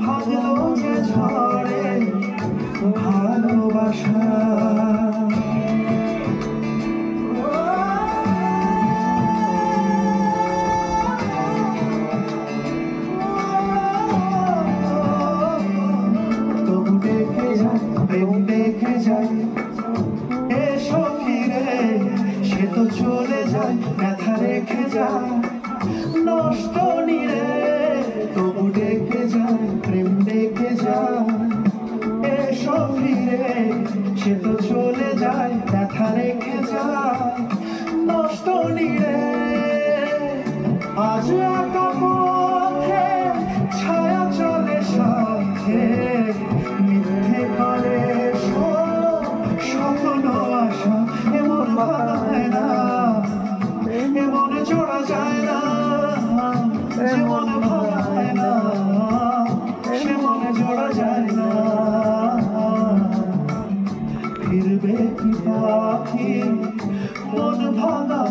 ভাগলো যে ঝড়ে ভালোবাসা। তবু দেখে যায়, প্রেম দেখে যায়, এসো ফিরে, সে তো চলে যায়, ব্যথা রেখে যায় নষ্ট নিরে। তবু দেখে যায়, প্রেম দেখে যায়, এসো ফিরে, সে তো চলে যায়, ব্যথা রেখে যায় নষ্ট নিরে। আজ একা পথে ছায়া চলে সাথে, মিথ্যে করে স্বপ্ন আশা, এমন ভাঙা হয় না, এমন জোড়া যায় না, যেমন ভাঙা হয় না সেমন জোড়া যায় না। ফিরবে কি পাখি মন ভাঙা